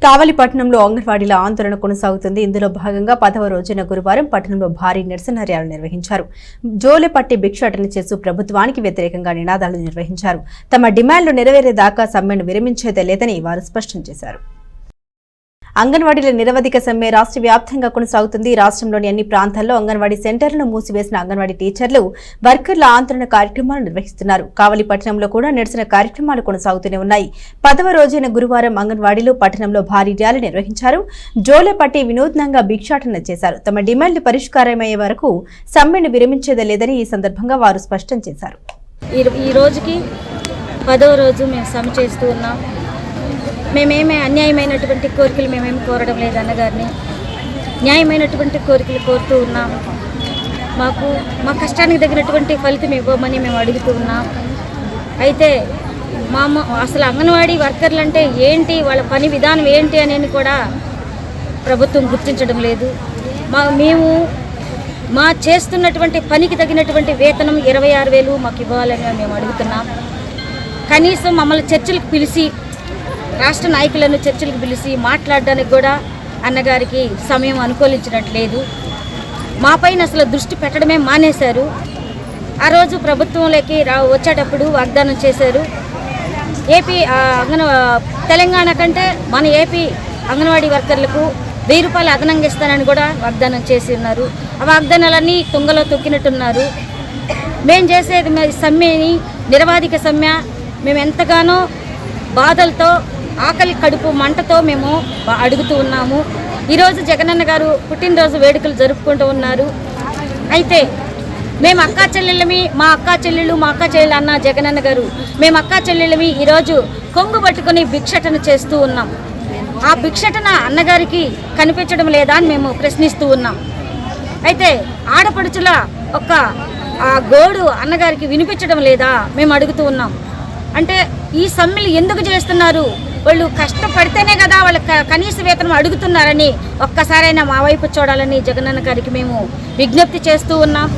కావలిపట్నంలో అంగన్వాడీల ఆందోళన కొనసాగుతుంది. ఇందులో భాగంగా 10వ రోజున గురువారం పట్టణంలో భారీ నిరసన ర్యాలీ నిర్వహించారు. జోలెపట్టి భిక్షాటన చేస్తూ ప్రభుత్వానికి వ్యతిరేకంగా నినాదాలు నిర్వహించారు. తమ డిమాండ్లు నెరవేరేదాకా సమ్మెను విరమించేదే లేదని వారు స్పష్టం చేశారు. అంగన్వాడీల నిరవధిక సమ్మె రాష్ట్ర వ్యాప్తంగా కొనసాగుతుంది. రాష్ట్రంలోని అన్ని ప్రాంతాల్లో అంగన్వాడీ సెంటర్లను మూసివేసిన అంగన్వాడీ టీచర్లు వర్కర్ల ఆందోళన కార్యక్రమాలు నిర్వహిస్తున్నారు. కావలిపట్నంలో కూడా నిరసన కార్యక్రమాలు కొనసాగుతూనే ఉన్నాయి. 10వ రోజైన గురువారం అంగన్వాడీలు పట్టణంలో భారీ ర్యాలీ నిర్వహించారు. జోలెపట్టి వినూత్నంగా భిక్షాటన చేశారు. తమ డిమాండ్లు పరిష్కారమయ్యే వరకు సమ్మెను విరమించేదే లేదని ఈ సందర్భంగా వారు స్పష్టం చేశారు. ఈ రోజుకి 10వ రోజు మేము సమ్మె చేస్తూ ఉన్నాం. మేమేమి అన్యాయమైనటువంటి కోరికలు మేమేమి కోరడం లేదు, అన్నగారిని న్యాయమైనటువంటి కోరికలు కోరుతూ ఉన్నాం. మా కష్టానికి తగినటువంటి ఫలితం ఇవ్వమని మేము అడుగుతూ ఉన్నాం. అయితే అసలు అంగన్వాడీ వర్కర్లు అంటే ఏంటి, వాళ్ళ పని విధానం ఏంటి అనేది కూడా ప్రభుత్వం గుర్తించడం లేదు. మేము చేస్తున్నటువంటి పనికి తగినటువంటి వేతనం 26,000 మాకు ఇవ్వాలని మేము అడుగుతున్నాం. కనీసం మమ్మల్ని చర్చలకు పిలిచి, రాష్ట్ర నాయకులను చర్చలకు పిలిచి మాట్లాడడానికి కూడా అన్నగారికి సమయం అనుకూలించినట్లేదు. మా పైన అసలు దృష్టి పెట్టడమే మానేశారు. ఆ రోజు ప్రభుత్వంలోకి వచ్చేటప్పుడు వాగ్దానం చేశారు. తెలంగాణ కంటే మన ఏపీ అంగన్వాడీ వర్కర్లకు 1000 రూపాయలు అదనంగా ఇస్తానని కూడా వాగ్దానం చేసి ఉన్నారు. ఆ వాగ్దానాలన్నీ తుంగలో తొక్కినట్టున్నారు. మేము చేసేది సమ్మెని నిరవాధిక సమ్మె. మేము ఎంతగానో బాధలతో, ఆకలి కడుపు మంటతో మేము అడుగుతూ ఉన్నాము. ఈరోజు జగనన్న గారు పుట్టినరోజు వేడుకలు జరుపుకుంటూ ఉన్నారు. అయితే మేము అక్కా చెల్లెళ్ళమి, మా అక్కా చెల్లెళ్ళు అన్న జగనన్న గారు, మేము అక్కా చెల్లెళ్ళమి ఈరోజు కొంగు పట్టుకొని భిక్షటన చేస్తూ ఉన్నాం. ఆ భిక్షటన అన్నగారికి కనిపించడం లేదా అని మేము ప్రశ్నిస్తూ ఉన్నాం. అయితే ఆడపడుచుల ఆ గోడు అన్నగారికి వినిపించడం లేదా మేము అడుగుతూ ఉన్నాం. అంటే ఈ సమ్మెలు ఎందుకు చేస్తున్నారు? వాళ్ళు కష్టపడితేనే కదా వాళ్ళ కనీస వేతనం అడుగుతున్నారని ఒక్కసారైనా మా వైపు చూడాలని జగనన్న గారికి మేము విజ్ఞప్తి చేస్తూ ఉన్నాం.